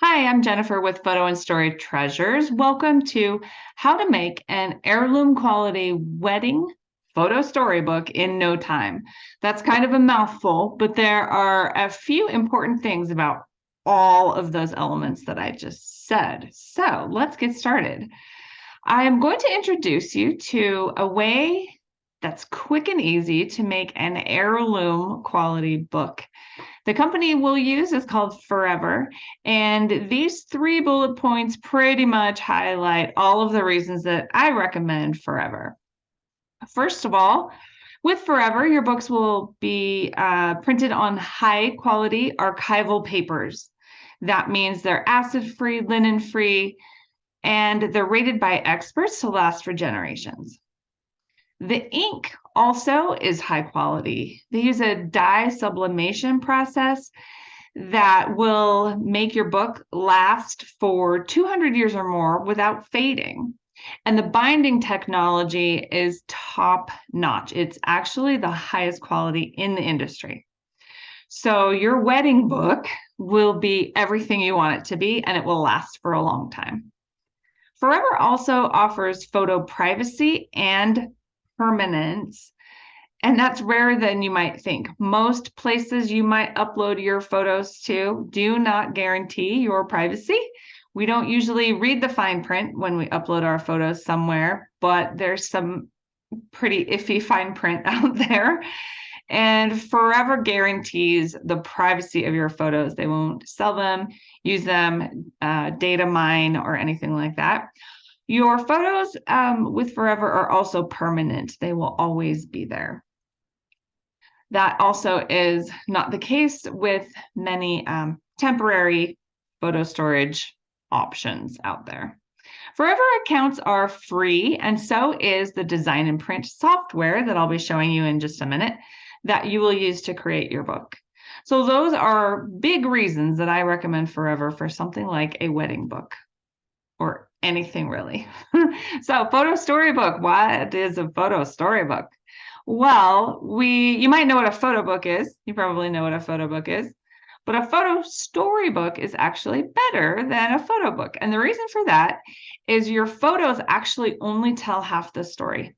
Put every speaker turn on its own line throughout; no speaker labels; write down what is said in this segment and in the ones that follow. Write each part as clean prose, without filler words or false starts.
Hi, I'm Jennifer with Photo and Story Treasures. Welcome to How to Make an Heirloom Quality Wedding Photo Storybook in No Time. That's kind of a mouthful, but there are a few important things about all of those elements that I just said. So let's get started. I am going to introduce you to a way that's quick and easy to make an heirloom quality book. The company we'll use is called Forever, and these 3 bullet points pretty much highlight all of the reasons that I recommend Forever. First of all, with Forever, your books will be printed on high quality archival papers. That means they're acid-free, linen-free, and they're rated by experts to last for generations. The ink also is high quality. They use a dye sublimation process that will make your book last for 200 years or more without fading. And the binding technology is top notch. It's actually the highest quality in the industry. So your wedding book will be everything you want it to be, and it will last for a long time. Forever also offers photo privacy and permanence, and that's rarer than you might think. Most places you might upload your photos to do not guarantee your privacy. We don't usually read the fine print when we upload our photos somewhere, but there's some pretty iffy fine print out there. And Forever guarantees the privacy of your photos. They won't sell them, use them, data mine, or anything like that. Your photos with Forever are also permanent. They will always be there. That also is not the case with many temporary photo storage options out there. Forever accounts are free, and so is the design and print software that I'll be showing you in just a minute that you will use to create your book. So those are big reasons that I recommend Forever for something like a wedding book or anything really. So photo storybook, what is a photo storybook? Well, you might know what a photo book is. You probably know what a photo book is. But a photo storybook is actually better than a photo book. And the reason for that is your photos actually only tell half the story.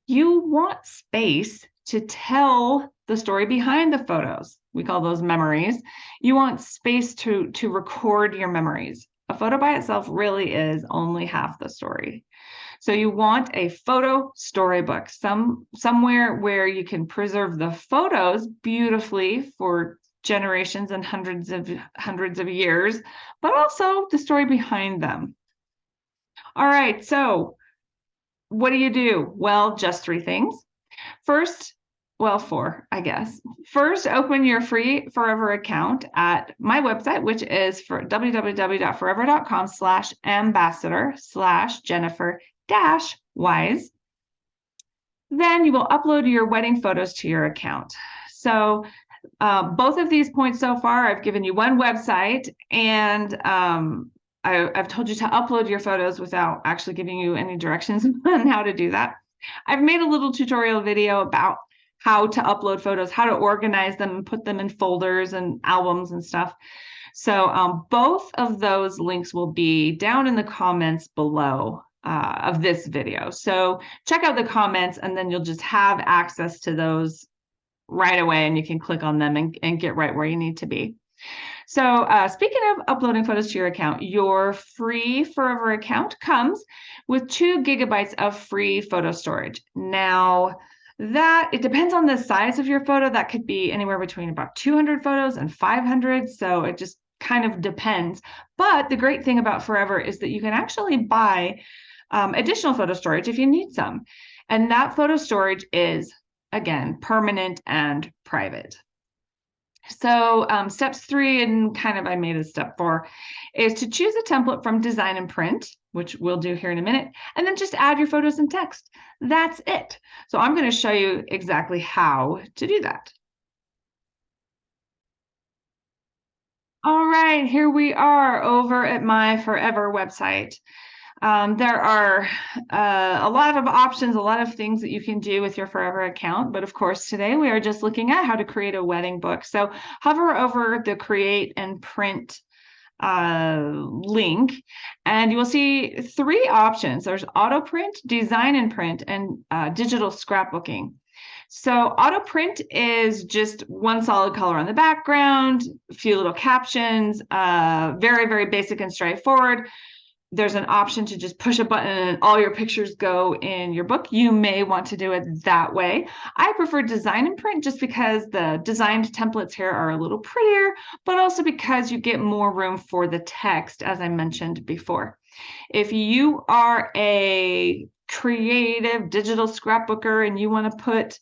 You want space to tell the story behind the photos. We call those memories. You want space to record your memories. A photo by itself really is only half the story. So you want a photo storybook, somewhere where you can preserve the photos beautifully for generations and hundreds of years, but also the story behind them. All right, so what do you do? Well, just 3 things. First, well, 4, I guess. First, open your free Forever account at my website, which is for www.forever.com/ambassador/Jennifer-Wise. Then you will upload your wedding photos to your account. So both of these points so far, I've given you one website, and I've told you to upload your photos without actually giving you any directions on how to do that. I've made a little tutorial video about how to upload photos, how to organize them and put them in folders and albums and stuff. So both of those links will be down in the comments below of this video. So check out the comments, and then you'll just have access to those right away, and you can click on them and get right where you need to be. So speaking of uploading photos to your account, your free Forever account comes with 2 gigabytes of free photo storage. Now, it depends on the size of your photo. That could be anywhere between about 200 photos and 500. So it just kind of depends. But the great thing about Forever is that you can actually buy additional photo storage if you need some. And that photo storage is, again, permanent and private. So steps 3, and kind of I made a step 4, is to choose a template from design and print, which we'll do here in a minute, and then just add your photos and text. That's it. So I'm going to show you exactly how to do that. All right, here we are over at my Forever website. There are a lot of options, a lot of things that you can do with your Forever account. But of course, today we are just looking at how to create a wedding book. So hover over the create and print link, and you will see three options. There's auto print, design and print, and digital scrapbooking. So auto print is just one solid color on the background, a few little captions, very, very basic and straightforward. There's an option to just push a button and all your pictures go in your book. You may want to do it that way. I prefer design and print just because the designed templates here are a little prettier, but also because you get more room for the text, as I mentioned before. If you are a creative digital scrapbooker and you want to put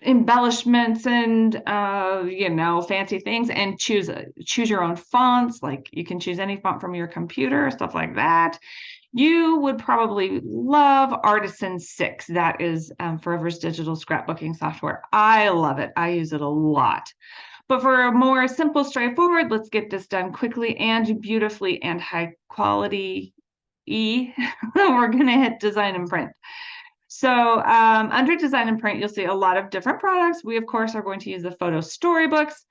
embellishments and fancy things, and choose your own fonts, like you can choose any font from your computer, stuff like that, you would probably love Artisan 6. That is Forever's digital scrapbooking software. I love it. I use it a lot. But for a more simple, straightforward, let's get this done quickly and beautifully and high quality we're going to hit design and print. So under design and print, you'll see a lot of different products. We, of course, are going to use the photo storybooks.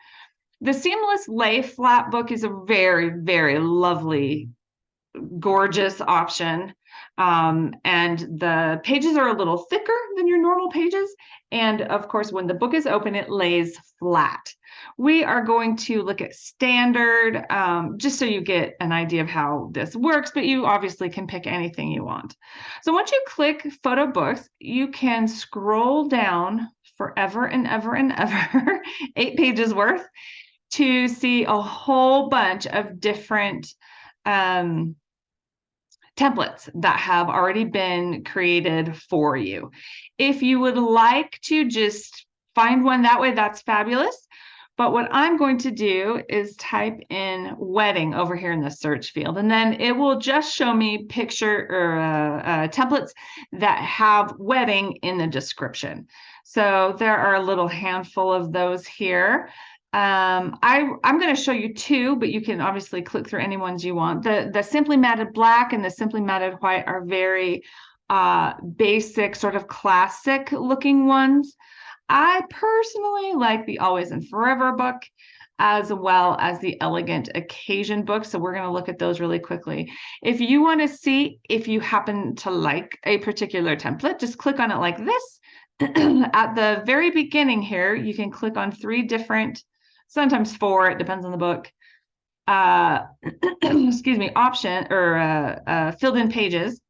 The seamless lay flat book is a very, very lovely, gorgeous option. And the pages are a little thicker than your normal pages. And of course, when the book is open, it lays flat. We are going to look at standard, just so you get an idea of how this works, but you obviously can pick anything you want. So once you click photo books, you can scroll down forever and ever and ever, 8 pages worth, to see a whole bunch of different templates that have already been created for you. If you would like to just find one that way, that's fabulous. But what I'm going to do is type in wedding over here in the search field, and then it will just show me picture or templates that have wedding in the description. So there are a little handful of those here. I'm going to show you 2, but you can obviously click through any ones you want. The Simply Matted Black and the Simply Matted White are very basic, sort of classic looking ones. I personally like the Always and Forever book, as well as the Elegant Occasion book. So we're going to look at those really quickly. If you want to see if you happen to like a particular template, just click on it like this. At the very beginning here, you can click on 3 different, sometimes 4, it depends on the book, excuse me, option or filled in pages.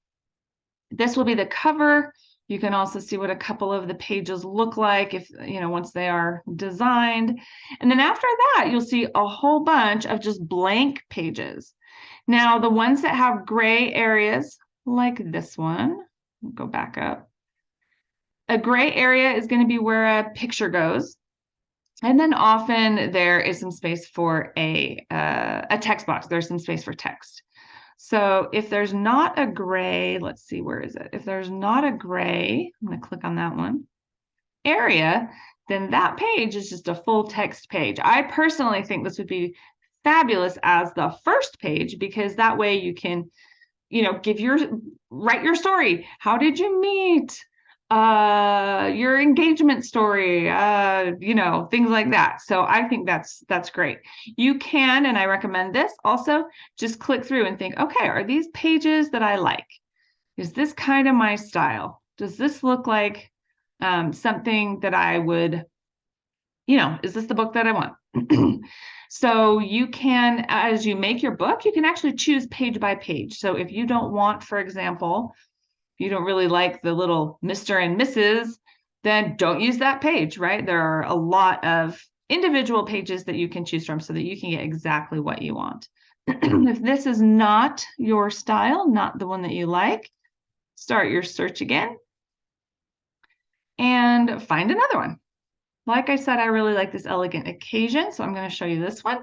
This will be the cover. You can also see what a couple of the pages look like if, once they are designed. And then after that, you'll see a whole bunch of just blank pages. Now, the ones that have gray areas, like this one, go back up. A gray area is going to be where a picture goes. And then often there is some space for a text box. There's some space for text. So if there's not a gray, let's see, where is it? If there's not a gray, I'm going to click on that one, area, then that page is just a full text page. I personally think this would be fabulous as the first page, because that way you can, write your story. How did you meet? Your engagement story, things like that. So I think that's great. You can, and I recommend this also, just click through and think, okay, are these pages that I like? Is this kind of my style? Does this look like something that I would, is this the book that I want? So you can, as you make your book, you can actually choose page by page. So if you don't want, for example, you don't really like the little Mr. and Mrs., then don't use that page, right? There are a lot of individual pages that you can choose from so that you can get exactly what you want. If this is not your style, not the one that you like, start your search again and find another one. Like I said, I really like this Elegant Occasion, so I'm going to show you this one.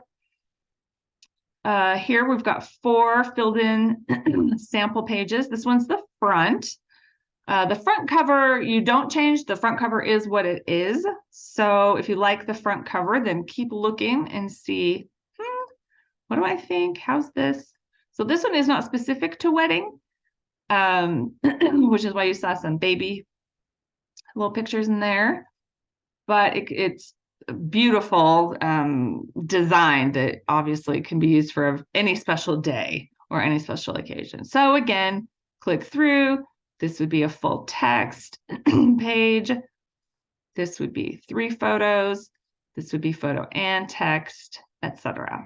Here we've got 4 filled in sample pages. This one's the front. The front cover, you don't change. The front cover is what it is. So if you like the front cover, then keep looking and see, what do I think? How's this? So this one is not specific to wedding. which is why you saw some baby little pictures in there. But it's beautiful design that obviously can be used for any special day or any special occasion. So again, click through. This would be a full text page. This would be 3 photos. This would be photo and text, etc.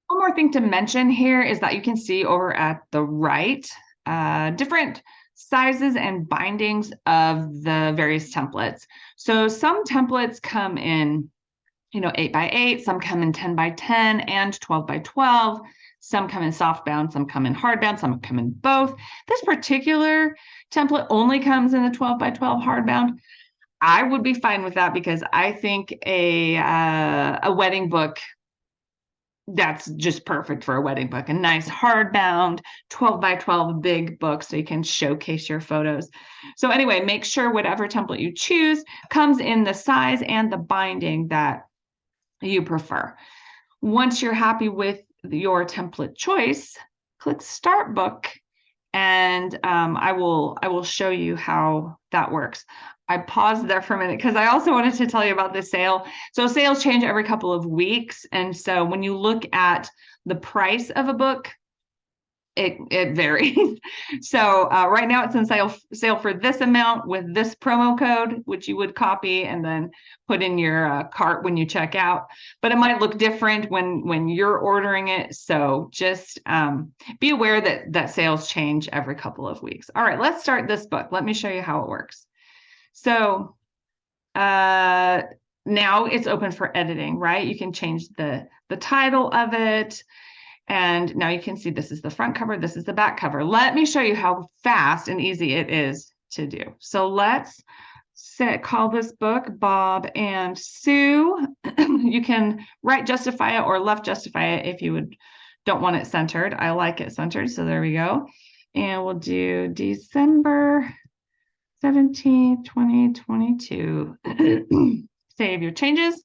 One more thing to mention here is that you can see over at the right, different sizes and bindings of the various templates. So some templates come in, 8x8, some come in 10x10 and 12x12. Some come in softbound, some come in hardbound, some come in both. This particular template only comes in the 12x12 hardbound. I would be fine with that because I think a wedding book, that's just perfect for a wedding book. A nice hardbound 12x12 big book so you can showcase your photos. So anyway, make sure whatever template you choose comes in the size and the binding that you prefer. Once you're happy with your template choice, click Start Book, and I will show you how that works. I paused there for a minute because I also wanted to tell you about the sale. So sales change every couple of weeks. And so when you look at the price of a book, it varies. So right now it's in sale for this amount with this promo code, which you would copy and then put in your cart when you check out. But it might look different when you're ordering it. So just be aware that sales change every couple of weeks. All right, let's start this book. Let me show you how it works. So now it's open for editing, right? You can change the title of it. And now you can see this is the front cover, this is the back cover. Let me show you how fast and easy it is to do. So let's call this book Bob and Sue. You can right justify it or left justify it if you don't want it centered. I like it centered, so there we go. And we'll do December 17th, 2022. Save your changes.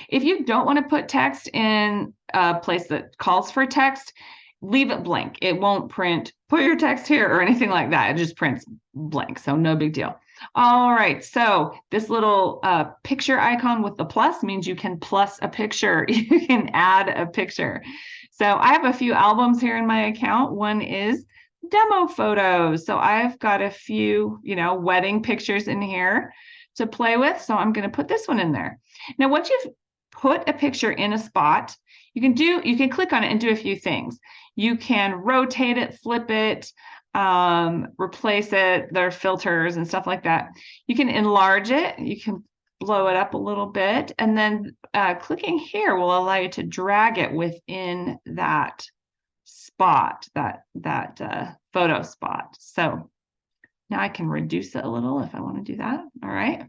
If you don't want to put text in a place that calls for text, leave it blank. It won't print, put your text here or anything like that. It just prints blank, so no big deal. All right, so this little picture icon with the plus means you can plus a picture. You can add a picture. So I have a few albums here in my account. One is demo photos. So I've got a few, wedding pictures in here to play with. So I'm going to put this one in there. Now, once you've put a picture in a spot, you can click on it and do a few things. You can rotate it, flip it, replace it. There are filters and stuff like that. You can enlarge it. You can blow it up a little bit. And then clicking here will allow you to drag it within that spot, that photo spot. So now I can reduce it a little if I want to do that. All right.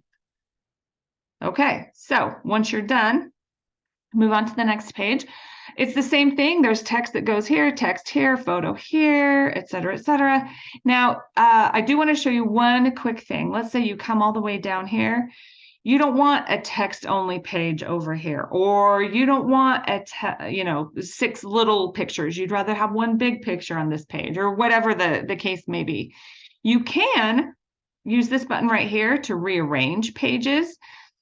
Okay, so once you're done, move on to the next page. It's the same thing. There's text that goes here, text here, photo here, et cetera, et cetera. Now, I do want to show you one quick thing. Let's say you come all the way down here. You don't want a text-only page over here, or you don't want 6 little pictures. You'd rather have one big picture on this page, or whatever the case may be. You can use this button right here to rearrange pages.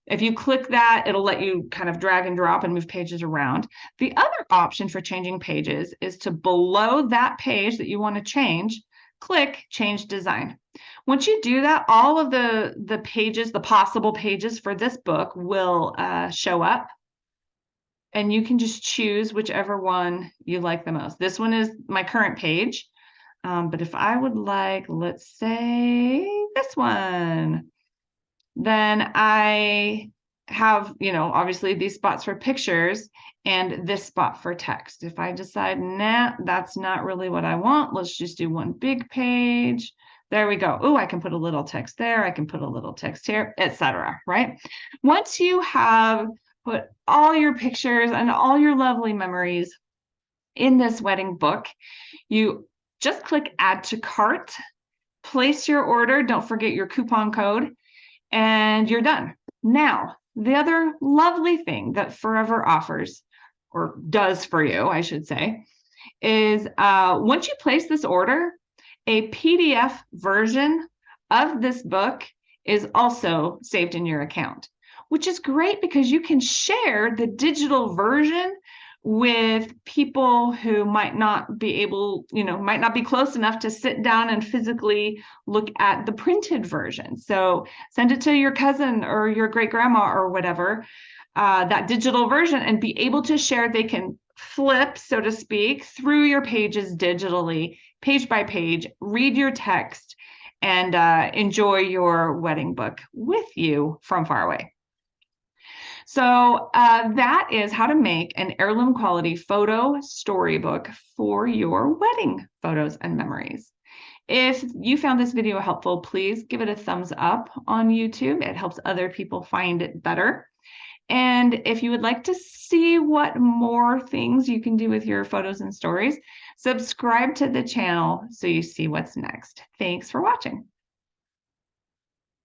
If you click that, it'll let you kind of drag and drop and move pages around. The other option for changing pages is to, below that page that you want to change, click Change Design. Once you do that, all of the pages, the possible pages for this book will show up. And you can just choose whichever one you like the most. This one is my current page. But if I would like, let's say this one, then I have, obviously these spots for pictures and this spot for text. If I decide, nah, that's not really what I want, let's just do one big page. There we go. Oh, I can put a little text there. I can put a little text here, etc. Right? Once you have put all your pictures and all your lovely memories in this wedding book, you just click Add to Cart, place your order. Don't forget your coupon code, and you're done. Now, the other lovely thing that Forever offers, or does for you, I should say, is once you place this order, a PDF version of this book is also saved in your account, which is great because you can share the digital version with people who might not be able, might not be close enough to sit down and physically look at the printed version. So send it to your cousin or your great grandma or whatever, that digital version, and be able to share. They can flip, so to speak, through your pages digitally, page by page, read your text, and enjoy your wedding book with you from far away. So that is how to make an heirloom quality photo storybook for your wedding photos and memories. If you found this video helpful, please give it a thumbs up on YouTube. It helps other people find it better. And if you would like to see what more things you can do with your photos and stories, subscribe to the channel so you see what's next. Thanks for watching.